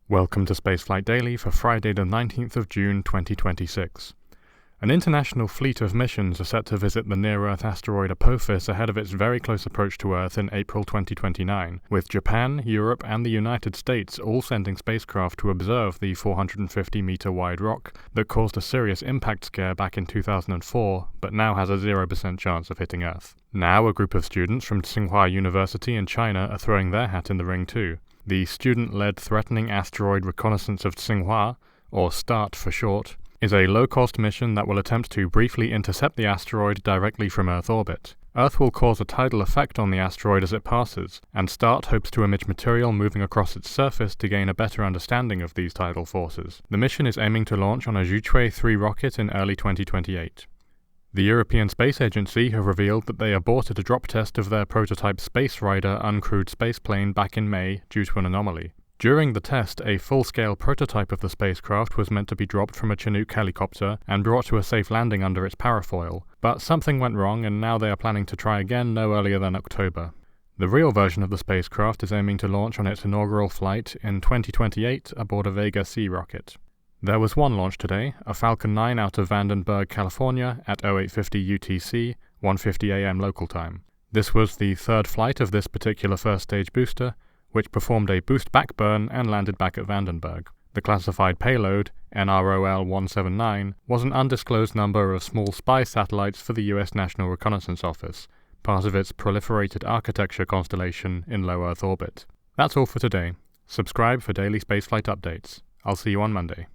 Welcome to Spaceflight Daily for Friday the 19th of June 2026. An international fleet of missions are set to visit the near-Earth asteroid Apophis ahead of its very close approach to Earth in April 2029, with Japan, Europe and the United States all sending spacecraft to observe the 450-meter-wide rock that caused a serious impact scare back in 2004, but now has a 0% chance of hitting Earth. Now a group of students from Tsinghua University in China are throwing their hat in the ring too. The student-led Threatening Asteroid Reconnaissance of Tsinghua, or START for short, is a low-cost mission that will attempt to briefly intercept the asteroid directly from Earth orbit. Earth will cause a tidal effect on the asteroid as it passes, and START hopes to image material moving across its surface to gain a better understanding of these tidal forces. The mission is aiming to launch on a Zhuque 3 rocket in early 2028. The European Space Agency have revealed that they aborted a drop test of their prototype Space Rider uncrewed spaceplane back in May due to an anomaly. During the test, a full-scale prototype of the spacecraft was meant to be dropped from a Chinook helicopter and brought to a safe landing under its parafoil, but something went wrong and now they are planning to try again no earlier than October. The real version of the spacecraft is aiming to launch on its inaugural flight in 2028 aboard a Vega C rocket. There was one launch today, a Falcon 9 out of Vandenberg, California at 0850 UTC, 1:50 AM local time. This was the third flight of this particular first-stage booster, which performed a boost back burn and landed back at Vandenberg. The classified payload, NROL-179, was an undisclosed number of small spy satellites for the U.S. National Reconnaissance Office, part of its proliferated architecture constellation in low Earth orbit. That's all for today. Subscribe for daily spaceflight updates. I'll see you on Monday.